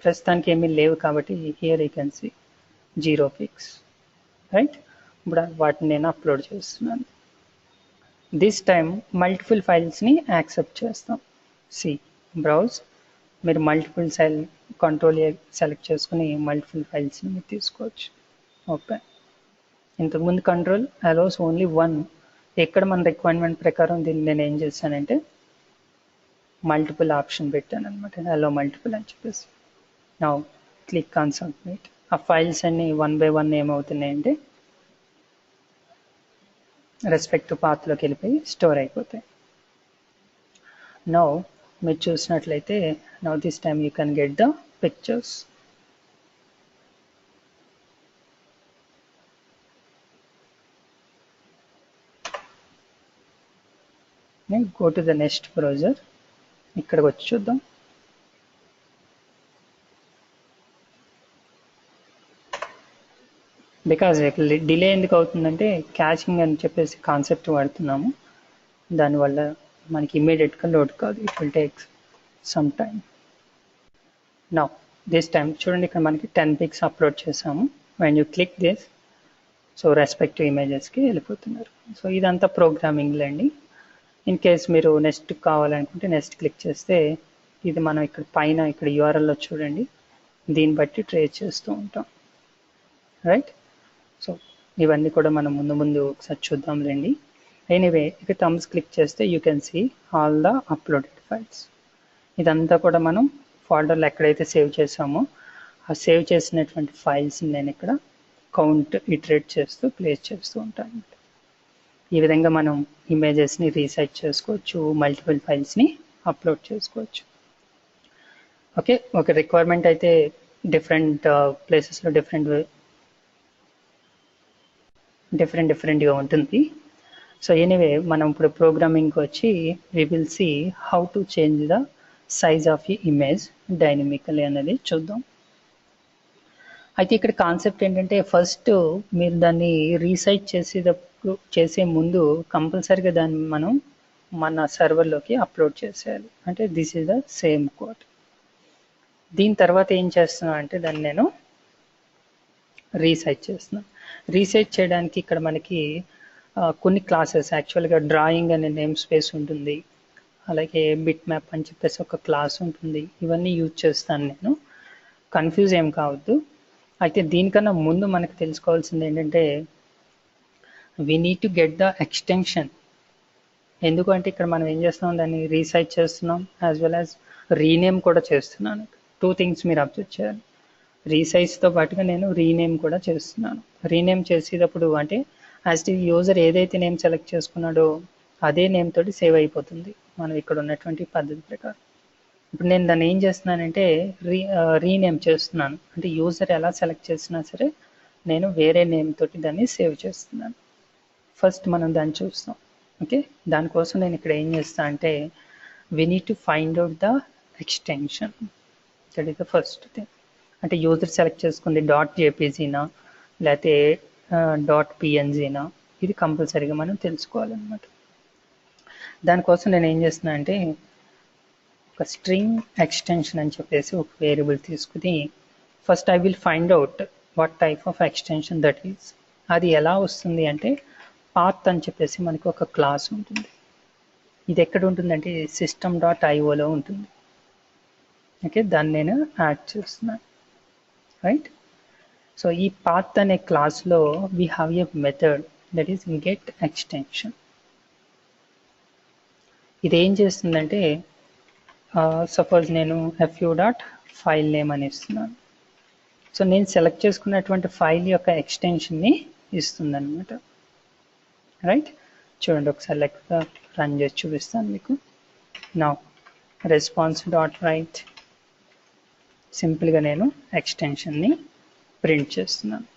ప్రస్తుతానికి ఏమీ లేవు కాబట్టి here you can see 0 pics. Right. ఇప్పుడు వాటిని నేను అప్లోడ్ చేస్తున్నాను. దిస్ టైమ్ మల్టిపుల్ ఫైల్స్ని యాక్సెప్ట్ చేస్తాం. సి బ్రౌజ్, మీరు మల్టిపుల్ కంట్రోల్ సెలెక్ట్ చేసుకుని మల్టిపుల్ ఫైల్స్ని మీరు తీసుకోవచ్చు. ఓకే. ఇంతకుముందు కంట్రోల్ అలౌస్ ఓన్లీ 1. ఎక్కడ మన రిక్వైర్మెంట్ ప్రకారం దీన్ని నేను ఏం చేశానంటే మల్టిపుల్ ఆప్షన్ పెట్టాను అనమాట, అలో మల్టిపుల్ అని చెప్పేసి. Now click on submit. ఆ ఫైల్స్ అన్ని 1 by 1 ఏమవుతున్నాయంటే రెస్పెక్టివ్ పాత్లోకి వెళ్ళిపోయి స్టోర్ అయిపోతాయి. నౌ మీరు చూసినట్లయితే now this time you can get the pictures. Go to the next browser. ఇక్కడికి వచ్చి చూద్దాం. బికాజ్ డిలే ఎందుకు అవుతుందంటే క్యాచింగ్ అని చెప్పేసి కాన్సెప్ట్ వాడుతున్నాము, దానివల్ల మనకి ఇమ్మీడియట్గా లోడ్ కాదు, it will take some time. Now this time చూడండి, ఇక్కడ మనకి 10 పిక్స్ అప్లోడ్ చేసాము. When you click this, so respective ఇమేజెస్కి వెళ్ళిపోతున్నారు. సో ఇదంతా ప్రోగ్రామింగ్ అండి. ఇన్ కేస్ మీరు నెక్స్ట్ కావాలనుకుంటే నెక్స్ట్ క్లిక్ చేస్తే ఇది మనం ఇక్కడ పైన ఇక్కడ యూఆర్ఎల్లో చూడండి, దీన్ని బట్టి ట్రేస్ చేస్తూ ఉంటాం, రైట్. సో ఇవన్నీ కూడా మనం ముందు ఒకసారి చూద్దాంలేండి. ఎనీవే ఇక్కడ థమ్స్ క్లిక్ చేస్తే you can see all the uploaded files. ఇదంతా కూడా మనం ఫోల్డర్లో ఎక్కడైతే సేవ్ చేసామో ఆ సేవ్ చేసినటువంటి ఫైల్స్ని నేను ఇక్కడ కౌంట్ ఇటరేట్ చేస్తూ ప్లేస్ చేస్తూ ఉంటాను. ఈ విధంగా మనం ఇమేజెస్ని రీసైజ్ చేసుకోవచ్చు, మల్టిపుల్ ఫైల్స్ని అప్లోడ్ చేసుకోవచ్చు. ఓకే, ఒక రిక్వైర్మెంట్ అయితే డిఫరెంట్ ప్లేసెస్లో డిఫరెంట్గా ఉంటుంది. సో ఎనీవే మనం ఇప్పుడు ప్రోగ్రామింగ్కి వచ్చి we will see how to change the size of ఈ ఇమేజ్ డైనమికలీ అనేది చూద్దాం. అయితే ఇక్కడ కాన్సెప్ట్ ఏంటంటే ఫస్ట్ మీరు దాన్ని రీసైజ్ చేసే ముందు కంపల్సరీగా దాన్ని మనం మన సర్వర్లోకి అప్లోడ్ చేసేయాలి. అంటే this is the same code. దీని తర్వాత ఏం చేస్తున్నా అంటే దాన్ని నేను రీసైజ్ చేస్తున్నాను. రీసైజ్ చేయడానికి ఇక్కడ మనకి కొన్ని క్లాసెస్, యాక్చువల్గా డ్రాయింగ్ అనే నేమ్ స్పేస్ ఉంటుంది, అలాగే బిట్ మ్యాప్ అని చెప్పేసి ఒక క్లాస్ ఉంటుంది. ఇవన్నీ యూజ్ చేస్తాను నేను, కన్ఫ్యూజ్ ఏం కావద్దు. అయితే దీనికన్నా ముందు మనకు తెలుసుకోవాల్సింది ఏంటంటే we need to get the extension. ఎందుకంటే ఇక్కడ మనం ఏం చేస్తున్నాం, దాన్ని రీసైజ్ చేస్తున్నాం యాజ్ వెల్ యాజ్ రీనేమ్ కూడా చేస్తున్నాను. 2 థింగ్స్ మీరు అబ్జర్వ్ చేయాలి. రీసైజ్తో పాటుగా నేను రీనేమ్ కూడా చేస్తున్నాను. రీనేమ్ చేసేటప్పుడు అంటే యాజ్ ది యూజర్ ఏదైతే నేమ్ సెలెక్ట్ చేసుకున్నాడో అదే నేమ్ తోటి సేవ్ అయిపోతుంది మనం ఇక్కడ ఉన్నటువంటి పద్ధతి ప్రకారం. ఇప్పుడు నేను దాన్ని ఏం చేస్తున్నానంటే రీనేమ్ చేస్తున్నాను. అంటే యూజర్ ఎలా సెలెక్ట్ చేసినా సరే నేను వేరే నేమ్ తోటి దాన్ని సేవ్ చేస్తున్నాను. ఫస్ట్ మనం దాన్ని చూస్తాం. ఓకే, దానికోసం నేను ఇక్కడ ఏం చేస్తాను అంటే we need to find out the extension. That is the first thing. అంటే యూజర్ సెలెక్ట్ చేసుకుంది .jpgనా లేకపోతే .pngనా, ఇది కంపల్సరీగా మనం తెలుసుకోవాలన్నమాట. దానికోసం నేను ఏం చేస్తున్నా అంటే ఒక స్ట్రింగ్ ఎక్స్టెన్షన్ అని చెప్పేసి ఒక వేరియబుల్ తీసుకుని first I will find out what type of extension that is. అది ఎలా వస్తుంది అంటే పాత్ అని చెప్పేసి మనకి ఒక క్లాస్ ఉంటుంది. ఇది ఎక్కడ ఉంటుందంటే system.ioలో ఉంటుంది. ఓకే, దాన్ని నేను యాడ్ చేస్తున్నాను, రైట్. సో ఈ పాత్ అనే క్లాస్లో we have a method that is get extension. ఇది ఏం చేస్తుందంటే సపోజ్ నేను fu.file name అని ఇస్తున్నాను. సో నేను సెలెక్ట్ చేసుకున్నటువంటి ఫైల్ యొక్క ఎక్స్టెన్షన్ని ఇస్తుంది అనమాట, రైట్. చూడండి ఒకసారి లెక్క రన్ చేసి చూపిస్తాను మీకు. నౌ response.write, సింపుల్గా నేను ఎక్స్టెన్షన్ని ప్రింట్ చేస్తున్నాను.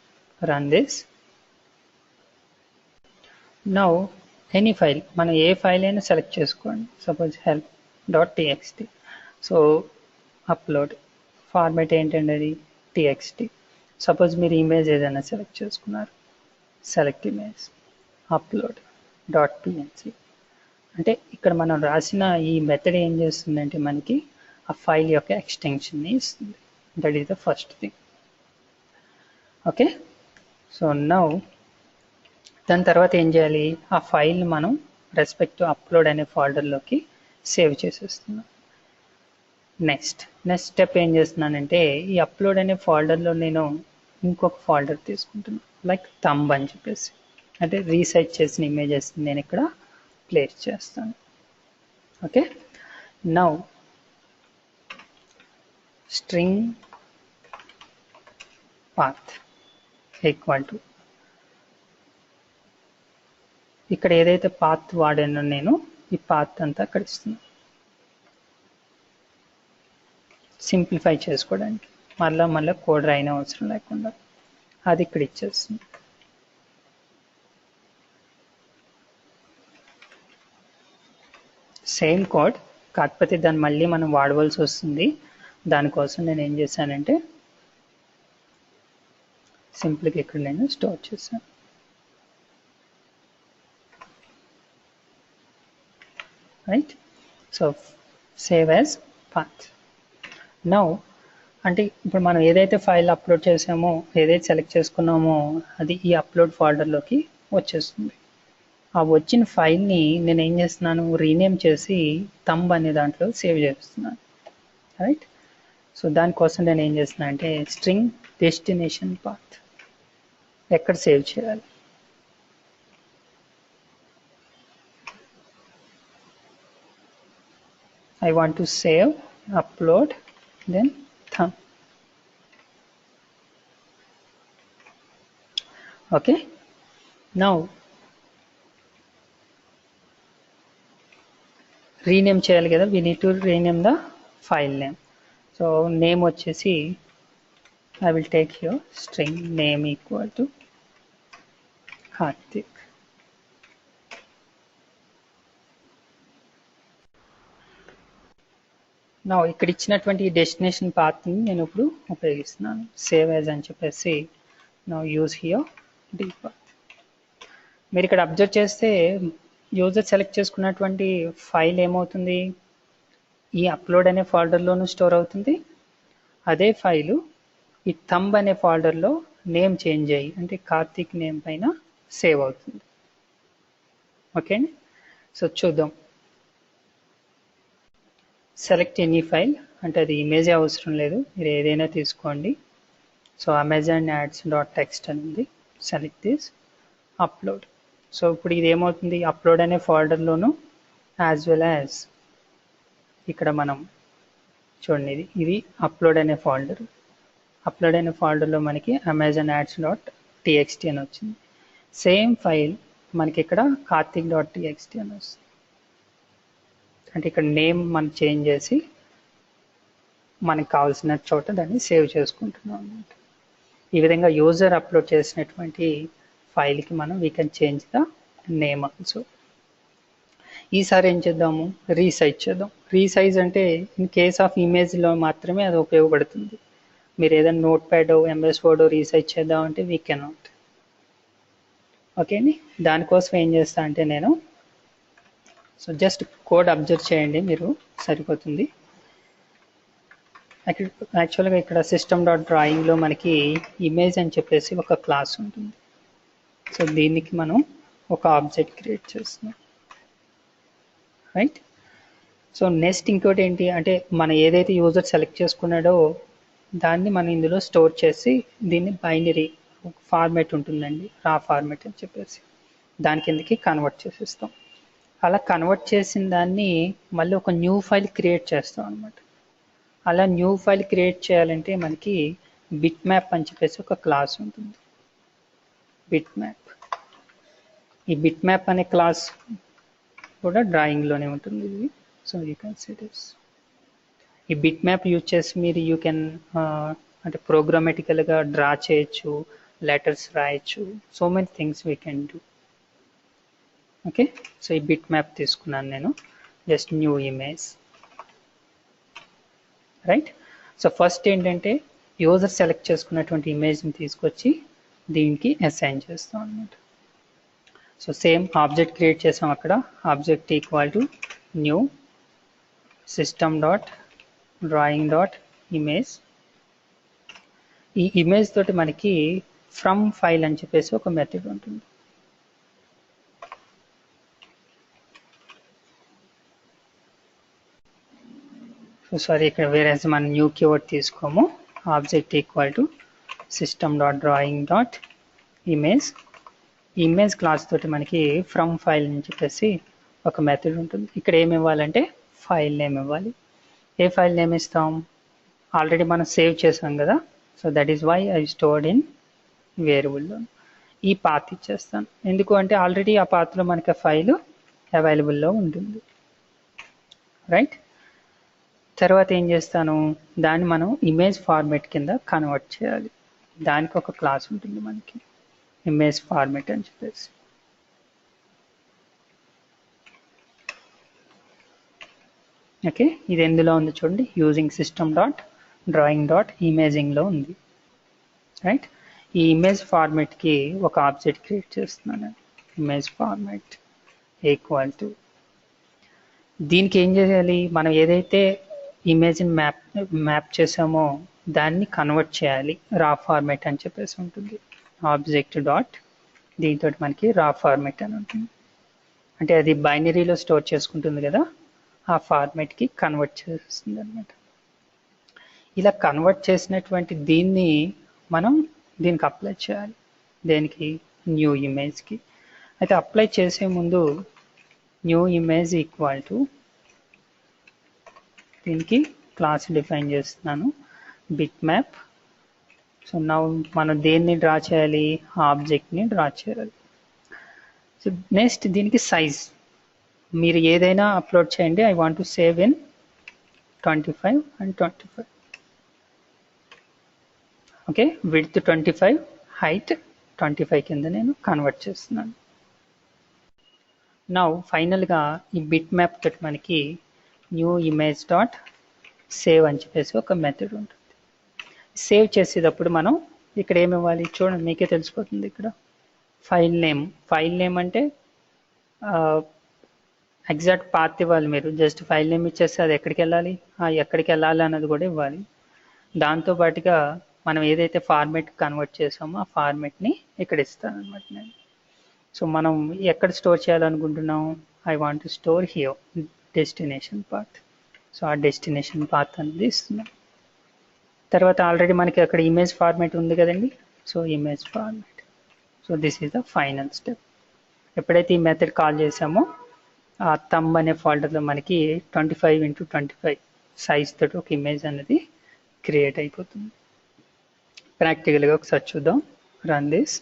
Run this. Now any file, మనం ఏ ఫైల్ అయినా సెలెక్ట్ చేసుకోండి. Suppose help.txt. So upload format ఏంటండి, అది txt. సపోజ్ మీరు ఇమేజ్ ఏదైనా సెలెక్ట్ చేసుకున్నారు, సెలెక్ట్ ఇమేజ్, అప్లోడ్ .png. అంటే ఇక్కడ మనం రాసిన ఈ మెథడ్ ఏం చేస్తుందంటే మనకి ఆ ఫైల్ యొక్క ఎక్స్టెన్షన్ని ఇస్తుంది. That is the first thing. Okay, so now దాని తర్వాత ఏం చేయాలి, ఆ ఫైల్ని మనం రెస్పెక్ట్ అప్లోడ్ అనే ఫోల్డర్లోకి సేవ్ చేసేస్తున్నాం. నెక్స్ట్ స్టెప్ ఏం చేస్తున్నానంటే ఈ అప్లోడ్ అనే ఫోల్డర్లో నేను ఇంకొక ఫోల్డర్ తీసుకుంటున్నాను, లైక్ థంబ్ అని చెప్పేసి. అంటే రీసైజ్ చేసిన ఇమేజెస్ నేను ఇక్కడ ప్లేస్ చేస్తాను. Okay, now string path equal to, ఇక్కడ ఏదైతే పాత్ వాడానో నేను ఈ పాత్ అంతా అక్కడ ఇస్తున్నాను సింప్లిఫై చేసుకోవడానికి. మళ్ళీ కోడ్ రాయని అవసరం లేకుండా అది ఇక్కడ ఇచ్చేస్తుంది. సేమ్ కోడ్ కాకపోతే దాన్ని మళ్ళీ మనం వాడవలసి వస్తుంది. దానికోసం నేను ఏం చేశానంటే సింపుల్గా ఇక్కడ నేను స్టోర్ చేశాను. Right. So save as path. Now అంటే ఇప్పుడు మనం ఏదైతే ఫైల్ అప్లోడ్ చేసామో, ఏదైతే సెలెక్ట్ చేసుకున్నామో అది ఈ అప్లోడ్ ఫోల్డర్లోకి వచ్చేస్తుంది. ఆ వచ్చిన ఫైల్ని నేను ఏం చేస్తున్నాను, రీనేమ్ చేసి థంబ్ అనే దాంట్లో సేవ్ చేస్తున్నాను. రైట్. సో దానికోసం నేను ఏం చేస్తున్నాను అంటే స్ట్రింగ్ డెస్టినేషన్ పాత్ ఎక్కడ సేవ్ చేయాలి. I want to save, upload, then thumb. Okay. Now rename చేయాలి కదా, we need to rename the file name. So name వచ్చేసి I will take here string name equal to Karthik. Now ఇక్కడ ఇచ్చినటువంటి destination path ని నేను ఇప్పుడు ఉపయోగిస్తున్నాను. Save as అని చెప్పేసి now use here default. మీరు ఇక్కడ అబ్జర్వ్ చేస్తే యూజర్ సెలెక్ట్ చేసుకున్నటువంటి ఫైల్ ఏమవుతుంది, ఈ అప్లోడ్ అనే ఫోల్డర్లోనూ స్టోర్ అవుతుంది. అదే ఫైలు ఈ థంబ్ అనే ఫోల్డర్లో నేమ్ చేంజ్ అయ్యి అంటే కార్తీక్ నేమ్ పైన సేవ్ అవుతుంది. ఓకే అండి. సో చూద్దాం. సెలెక్ట్ ఎనీ ఫైల్ అంటే అది ఇమేజ్ అవసరం లేదు, మీరు ఏదైనా తీసుకోండి. So Amazon ads dot text అనేది సెలెక్ట్ దిస్ అప్లోడ్. సో ఇప్పుడు ఇది ఏమవుతుంది, అప్లోడ్ అనే ఫోల్డర్లోను యాజ్ వెల్ యాజ్ ఇక్కడ మనం చూడండి ఇది అప్లోడ్ అనే ఫోల్డర్. అప్లోడ్ అనే ఫోల్డర్లో మనకి అమెజాన్ యాడ్స్ డాట్ టీఎక్స్టీ అని వచ్చింది. సేమ్ ఫైల్ మనకి ఇక్కడ కార్తిక్ డాట్ టీఎక్స్టీ అని వస్తుంది. అంటే ఇక్కడ నేమ్ మనం చేంజ్ చేసి మనకు కావాల్సిన చోట దాన్ని సేవ్ చేసుకుంటున్నాం అన్నమాట. ఈ విధంగా యూజర్ అప్లోడ్ చేసినటువంటి ఫైల్కి మనం we can change the name also. ఈసారి ఏం చేద్దాము, రీసైజ్ చేద్దాం. రీసైజ్ అంటే ఇన్ కేస్ ఆఫ్ ఇమేజ్లో మాత్రమే అది ఉపయోగపడుతుంది. మీరు ఏదైనా note pad MS word resize చేద్దామంటే వీ కెనాట్. ఓకే అండి. దానికోసం ఏం చేస్తా అంటే నేను సో జస్ట్ కోడ్ అబ్జర్వ్ చేయండి మీరు, సరిపోతుంది. యాక్చువల్గా ఇక్కడ సిస్టమ్ డాట్ డ్రాయింగ్లో మనకి ఇమేజ్ అని చెప్పేసి ఒక క్లాస్ ఉంటుంది. సో దీనికి మనం ఒక ఆబ్జెక్ట్ క్రియేట్ చేస్తున్నాం. రైట్. సో నెక్స్ట్ ఇంకోటి ఏంటి అంటే మనం ఏదైతే యూజర్ సెలెక్ట్ చేసుకున్నాడో దాన్ని మనం ఇందులో స్టోర్ చేసి దీన్ని బైనరీ ఫార్మేట్ ఉంటుందండి, రా ఫార్మేట్ అని చెప్పేసి దాని కిందకి కన్వర్ట్ చేసేస్తాం. అలా కన్వర్ట్ చేసిన దాన్ని మళ్ళీ ఒక న్యూ ఫైల్ క్రియేట్ చేస్తాం అనమాట. అలా న్యూ ఫైల్ క్రియేట్ చేయాలంటే మనకి బిట్ మ్యాప్ అని చెప్పేసి ఒక క్లాస్ ఉంటుంది. బిట్ మ్యాప్, ఈ బిట్ మ్యాప్ అనే క్లాస్ కూడా డ్రాయింగ్లోనే ఉంటుంది ఇది. So you can see this. ఈ బిట్ మ్యాప్ యూజ్ చేసి మీరు యూ కెన్ అంటే ప్రోగ్రామేటికల్గా డ్రా చేయొచ్చు, లెటర్స్ రాయొచ్చు, so many things we can do. Okay. So ఈ బిట్ మ్యాప్ తీసుకున్నాను నేను, just new image. Right. So first ఏంటంటే యూజర్ సెలెక్ట్ చేసుకున్నటువంటి ఇమేజ్ని తీసుకొచ్చి దీనికి అసైన్ చేస్తాం అనమాట. సో సేమ్ ఆబ్జెక్ట్ క్రియేట్ చేసాం అక్కడ, object equal to new system dot drawing dot image. ఈ ఇమేజ్ తోటి మనకి ఫ్రమ్ ఫైల్ అని చెప్పేసి ఒక మెథడ్ ఉంటుంది. సో సారీ, ఇక్కడ వేరే మనం న్యూ కీవర్డ్ తీసుకోము. Object equal to system dot drawing dot image. Image class తోటి మనకి ఫ్రమ్ ఫైల్ అని చెప్పేసి ఒక మెథడ్ ఉంటుంది. ఇక్కడ ఏమి ఇవ్వాలంటే ఫైల్ నేమ్ ఇవ్వాలి. ఏ ఫైల్ నేమ్ ఇస్తాం, ఆల్రెడీ మనం సేవ్ చేసాం కదా. So that is why I stored in వేరియబుల్లో. ఈ పాత్ ఇచ్చేస్తాను, ఎందుకు అంటే ఆల్రెడీ ఆ పాత్లో మనకి ఫైల్ అవైలబుల్లో ఉంటుంది. రైట్. తర్వాత ఏం చేస్తాను, దాన్ని మనం ఇమేజ్ ఫార్మేట్ కింద కన్వర్ట్ చేయాలి. దానికి ఒక క్లాస్ ఉంటుంది మనకి, ఇమేజ్ ఫార్మేట్ అని చెప్పేసి. ఓకే, ఇది ఎందులో ఉంది చూడండి, using system dot drawing dot ఇమేజింగ్లో ఉంది. రైట్, ఈ ఇమేజ్ ఫార్మాట్కి ఒక ఆబ్జెక్ట్ క్రియేట్ చేస్తున్నాను. ఇమేజ్ ఫార్మాట్ ఈక్వల్ టు, దీనికి ఏం చేయాలి, మనం ఏదైతే ఇమేజ్ని మ్యాప్ చేసామో దాన్ని కన్వర్ట్ చేయాలి. రా ఫార్మాట్ అని చెప్పేసి ఉంటుంది. ఆబ్జెక్ట్ డాట్ దీంతో మనకి రా ఫార్మాట్ అని ఉంటుంది. అంటే అది బైనరీలో స్టోర్ చేసుకుంటుంది కదా, ఆ ఫార్మాట్కి కన్వర్ట్ చేస్తుంది అనమాట. ఇలా కన్వర్ట్ చేసినటువంటి దీన్ని మనం దీనికి అప్లై చేయాలి. దేనికి, న్యూ ఇమేజ్కి. అయితే అప్లై చేసే ముందు న్యూ ఇమేజ్ ఈక్వల్ టు, దీనికి క్లాస్ డిఫైన్ చేస్తున్నాను, బిట్ మ్యాప్. సో నౌ మనం దేన్ని డ్రా చేయాలి, ఆబ్జెక్ట్ని డ్రా చేయాలి. సో నెక్స్ట్ దీనికి సైజ్, మీరు ఏదైనా అప్లోడ్ చేయండి. I want to save in 25 and 25. Okay, width 25, height 25 కింద నేను కన్వర్ట్ చేస్తున్నాను. నౌ ఫైనల్గా ఈ బిట్ మ్యాప్ తోటి మనకి న్యూ ఇమేజ్ డాట్ సేవ్ అని చెప్పేసి ఒక మెథడ్ ఉంటుంది. సేవ్ చేసేటప్పుడు మనం ఇక్కడ ఏమి ఇవ్వాలి చూడండి, మీకే తెలిసిపోతుంది. ఇక్కడ ఫైల్ నేమ్ అంటే ఎగ్జాక్ట్ పాత్ ఇవ్వాలి. మీరు జస్ట్ ఫైల్ నేమ్ ఇచ్చేస్తే అది ఎక్కడికి వెళ్ళాలి అన్నది కూడా ఇవ్వాలి. దాంతోపాటుగా మనం ఏదైతే ఫార్మాట్ కన్వర్ట్ చేసామో ఆ ఫార్మాట్ని ఇక్కడ ఇస్తాను అనమాట నేను. సో మనం ఎక్కడ స్టోర్ చేయాలనుకుంటున్నాం, I want to store here destination path. So ఆ డెస్టినేషన్ పాత్ అనేది ఇస్తున్నాం. తర్వాత ఆల్రెడీ మనకి అక్కడ ఇమేజ్ ఫార్మాట్ ఉంది కదండి. So image format, so this is the final step. ఎప్పుడైతే ఈ మెథడ్ కాల్ చేసామో ఆ థంబ్ అనే ఫోల్డర్లో మనకి 25 x 25 సైజ్ తోటి ఒక ఇమేజ్ అనేది క్రియేట్ అయిపోతుంది. ప్రాక్టికల్గా ఒకసారి చూద్దాం. Run this.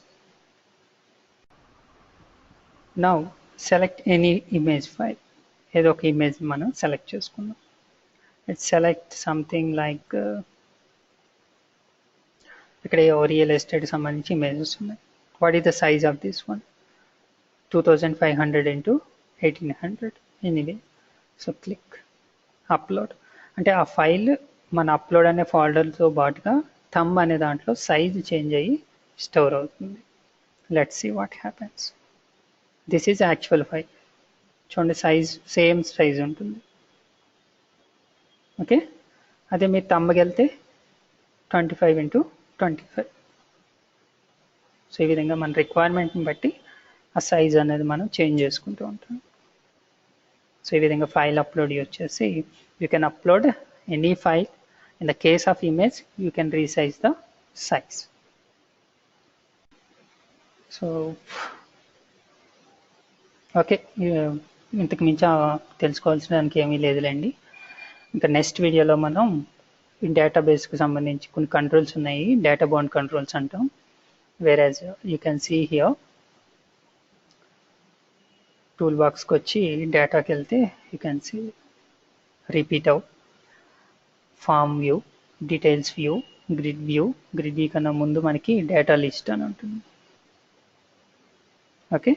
Now select any image file. ఏదో ఒక ఇమేజ్ మనం సెలెక్ట్ చేసుకుందాం. లెట్స్ సెలెక్ట్ సంథింగ్ లైక్, ఇక్కడ రియల్ ఎస్టేట్ సంబంధించి ఇమేజెస్ ఉన్నాయి. What is the size of this one, 2500 x 1800 anyway. So click upload. అంటే ఆ ఫైల్ మన అప్లోడ్ అనే ఫోల్డర్తో పాటుగా థంబ్ అనే దాంట్లో సైజ్ చేంజ్ అయ్యి స్టోర్ అవుతుంది. Let's see what happens. This is actual file. చూడండి, సైజ్ సేమ్ సైజ్ ఉంటుంది. ఓకే, అదే మీరు థంబ్కి వెళ్తే 25 x 25. సో ఈ విధంగా మన రిక్వైర్మెంట్ని బట్టి ఆ సైజ్ అనేది మనం చేంజ్ చేసుకుంటూ ఉంటాం. సో ఈ విధంగా ఫైల్ అప్లోడ్ వచ్చేసి you can upload any file. In the case of image you can resize the size. So okay, ఇంతకు మించి తెలుసుకోవాల్సిన దానికి ఏమీ లేదులేండి. ఇంకా నెక్స్ట్ వీడియోలో మనం ఈ డేటాబేస్కి సంబంధించి కొన్ని కంట్రోల్స్ ఉన్నాయి, డేటా బౌండ్ కంట్రోల్స్ అంటాం. Whereas you can see here tool బాక్స్కి వచ్చి డేటాకి వెళ్తే you can see repeater, form view, details view, grid view. Grid view కన్నా ముందు మనకి డేటా లిస్ట్ అని ఉంటుంది. ఓకే.